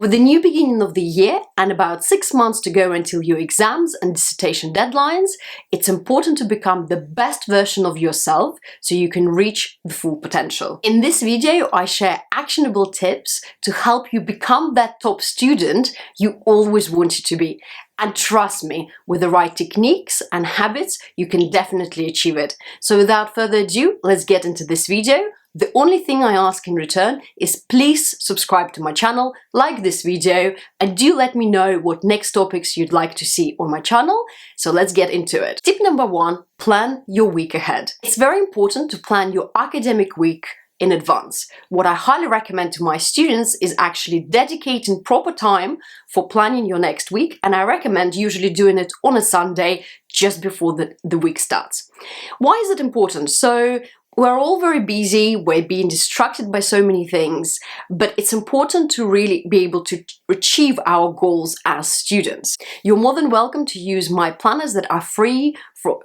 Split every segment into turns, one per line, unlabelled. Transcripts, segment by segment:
With the new beginning of the year and about 6 months to go until your exams and dissertation deadlines, it's important to become the best version of yourself so you can reach the full potential. In this video, I share actionable tips to help you become that top student you always wanted to be. And trust me, with the right techniques and habits, you can definitely achieve it. So without further ado, let's get into this video. The only thing I ask in return is please subscribe to my channel, like this video, and do let me know what next topics you'd like to see on my channel. So let's get into it. Tip number 1, plan your week ahead. It's very important to plan your academic week in advance. What I highly recommend to my students is actually dedicating proper time for planning your next week, and I recommend usually doing it on a Sunday just before the week starts. Why is it important? So we're all very busy, we're being distracted by so many things, but it's important to really be able to achieve our goals as students. You're more than welcome to use my planners that are free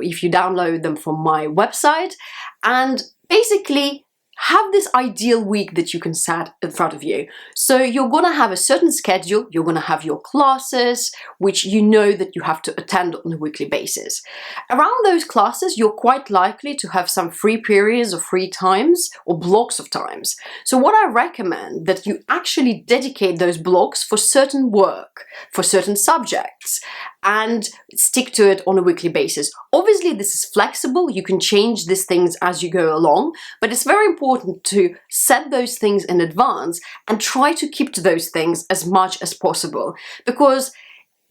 if you download them from my website, and basically have this ideal week that you can set in front of you. So you're gonna have a certain schedule, you're gonna have your classes, which you know that you have to attend on a weekly basis. Around those classes, you're quite likely to have some free periods or free times or blocks of times. So what I recommend that you actually dedicate those blocks for certain work, for certain subjects, and stick to it on a weekly basis. Obviously, this is flexible. You can change these things as you go along, but it's very important to set those things in advance and try to keep to those things as much as possible. Because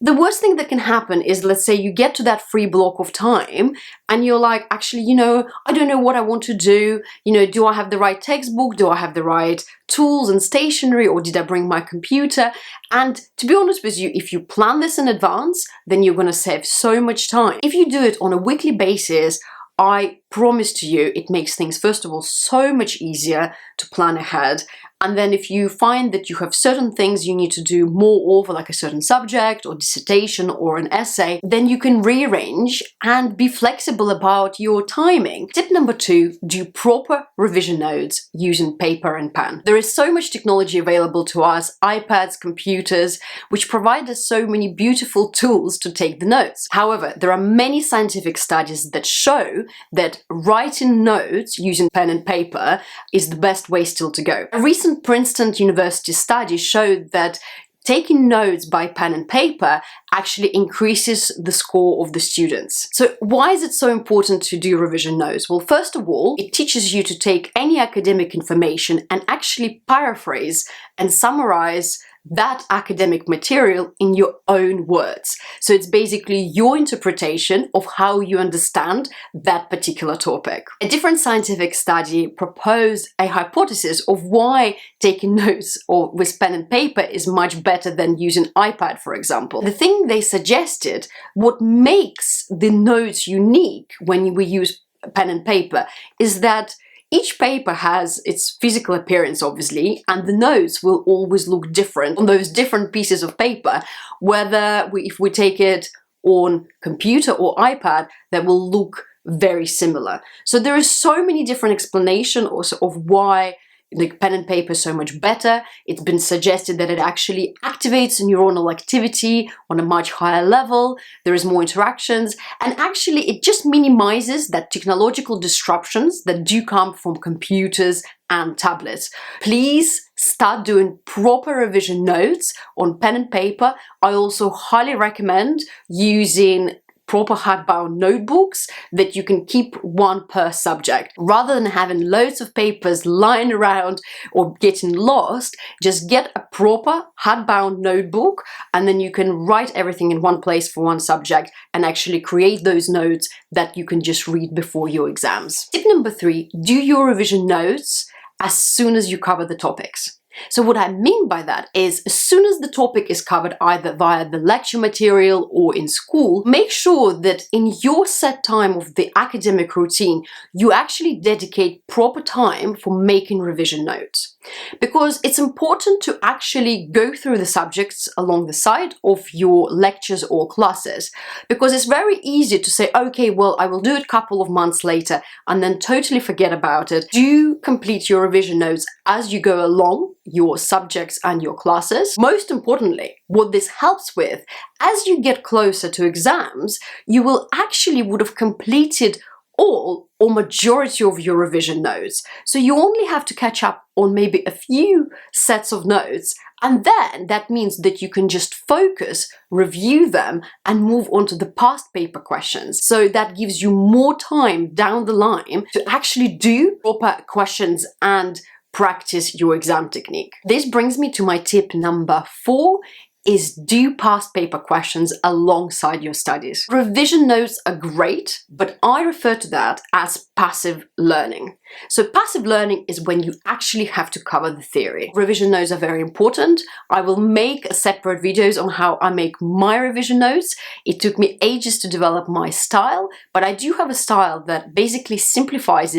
the worst thing that can happen is, let's say you get to that free block of time and you're like, actually, I don't know what I want to do. Do I have the right textbook? Do I have the right tools and stationery, or did I bring my computer? And to be honest with you, if you plan this in advance, then you're going to save so much time. If you do it on a weekly basis, I promise to you, it makes things, first of all, so much easier to plan ahead. And then if you find that you have certain things you need to do more of, like a certain subject or dissertation or an essay, then you can rearrange and be flexible about your timing. Tip number 2, do proper revision notes using paper and pen. There is so much technology available to us, iPads, computers, which provide us so many beautiful tools to take the notes. However, there are many scientific studies that show that writing notes using pen and paper is the best way still to go. A recent Princeton University study showed that taking notes by pen and paper actually increases the score of the students. So why is it so important to do revision notes? Well, first of all, it teaches you to take any academic information and actually paraphrase and summarize that academic material in your own words. So it's basically your interpretation of how you understand that particular topic. A different scientific study proposed a hypothesis of why taking notes with pen and paper is much better than using iPad, for example. The thing they suggested, what makes the notes unique when we use pen and paper, is that each paper has its physical appearance, obviously, and the notes will always look different on those different pieces of paper, if we take it on computer or iPad, that will look very similar. So there is so many different explanations also of why the pen and paper is so much better. It's been suggested that it actually activates neuronal activity on a much higher level. There is more interactions, and actually it just minimizes that technological disruptions that do come from computers and tablets. Please start doing proper revision notes on pen and paper. I also highly recommend using proper hardbound notebooks that you can keep one per subject. Rather than having loads of papers lying around or getting lost, just get a proper hardbound notebook, and then you can write everything in one place for one subject and actually create those notes that you can just read before your exams. Tip number 3, do your revision notes as soon as you cover the topics. So what I mean by that is, as soon as the topic is covered either via the lecture material or in school, make sure that in your set time of the academic routine, you actually dedicate proper time for making revision notes. because it's important to actually go through the subjects along the side of your lectures or classes, because it's very easy to say, okay, well, I will do it a couple of months later and then totally forget about it. Do complete your revision notes as you go along your subjects and your classes. Most importantly, what this helps with, as you get closer to exams, you will actually would have completed all or majority of your revision notes. So you only have to catch up on maybe a few sets of notes, and then that means that you can just focus, review them, and move on to the past paper questions. So that gives you more time down the line to actually do proper questions and practice your exam technique. This brings me to my tip number 4, is do past paper questions alongside your studies. Revision notes are great, but I refer to that as passive learning. So passive learning is when you actually have to cover the theory. Revision notes are very important. I will make separate videos on how I make my revision notes. It took me ages to develop my style, but I do have a style that basically simplifies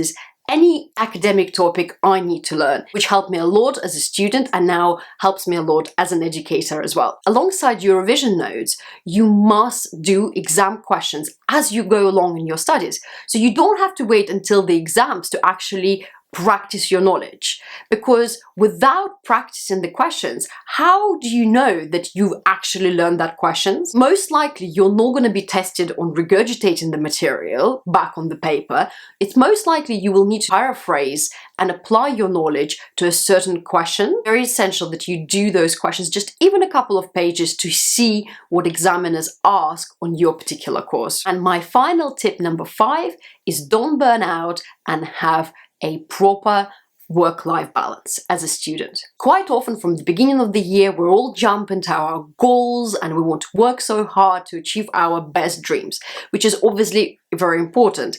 any academic topic I need to learn, which helped me a lot as a student and now helps me a lot as an educator as well. Alongside your revision notes, you must do exam questions as you go along in your studies. So you don't have to wait until the exams to actually practice your knowledge, because without practicing the questions, how do you know that you've actually learned that questions? Most likely you're not going to be tested on regurgitating the material back on the paper. It's most likely you will need to paraphrase and apply your knowledge to a certain question. Very essential that you do those questions, just even a couple of pages, to see what examiners ask on your particular course. And my final tip number 5 is don't burn out and have a proper work-life balance as a student. Quite often from the beginning of the year, we're all jump into our goals and we want to work so hard to achieve our best dreams, which is obviously very important.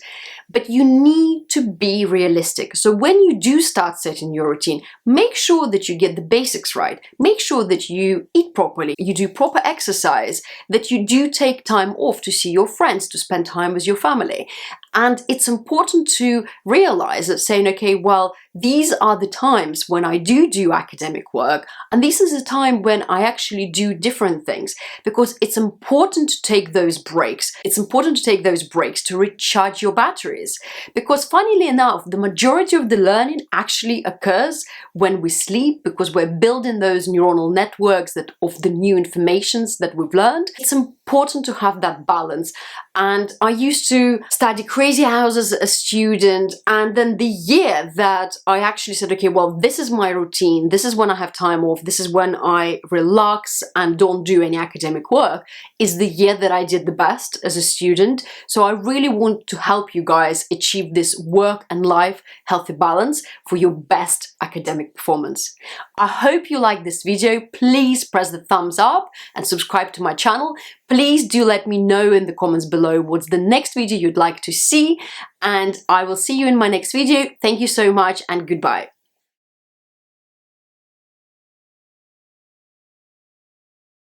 But you need to be realistic. So when you do start setting your routine, make sure that you get the basics right. Make sure that you eat properly, you do proper exercise, that you do take time off to see your friends, to spend time with your family. And it's important to realize that saying, okay, well, these are the times when I do academic work, and this is a time when I actually do different things, because it's important to take those breaks. It's important to take those breaks to recharge your batteries, because funnily enough, the majority of the learning actually occurs when we sleep, because we're building those neuronal networks that of the new informations that we've learned. It's important to have that balance. And I used to study crazy hours as a student, and then the year that I actually said, okay, well, this is my routine, this is when I have time off, this is when I relax and don't do any academic work, is the year that I did the best as a student. So I really want to help you guys achieve this work and life healthy balance for your best academic performance. I hope you like this video. Please press the thumbs up and subscribe to my channel. Please do let me know in the comments below what's the next video you'd like to see, and I will see you in my next video. Thank you so much and goodbye.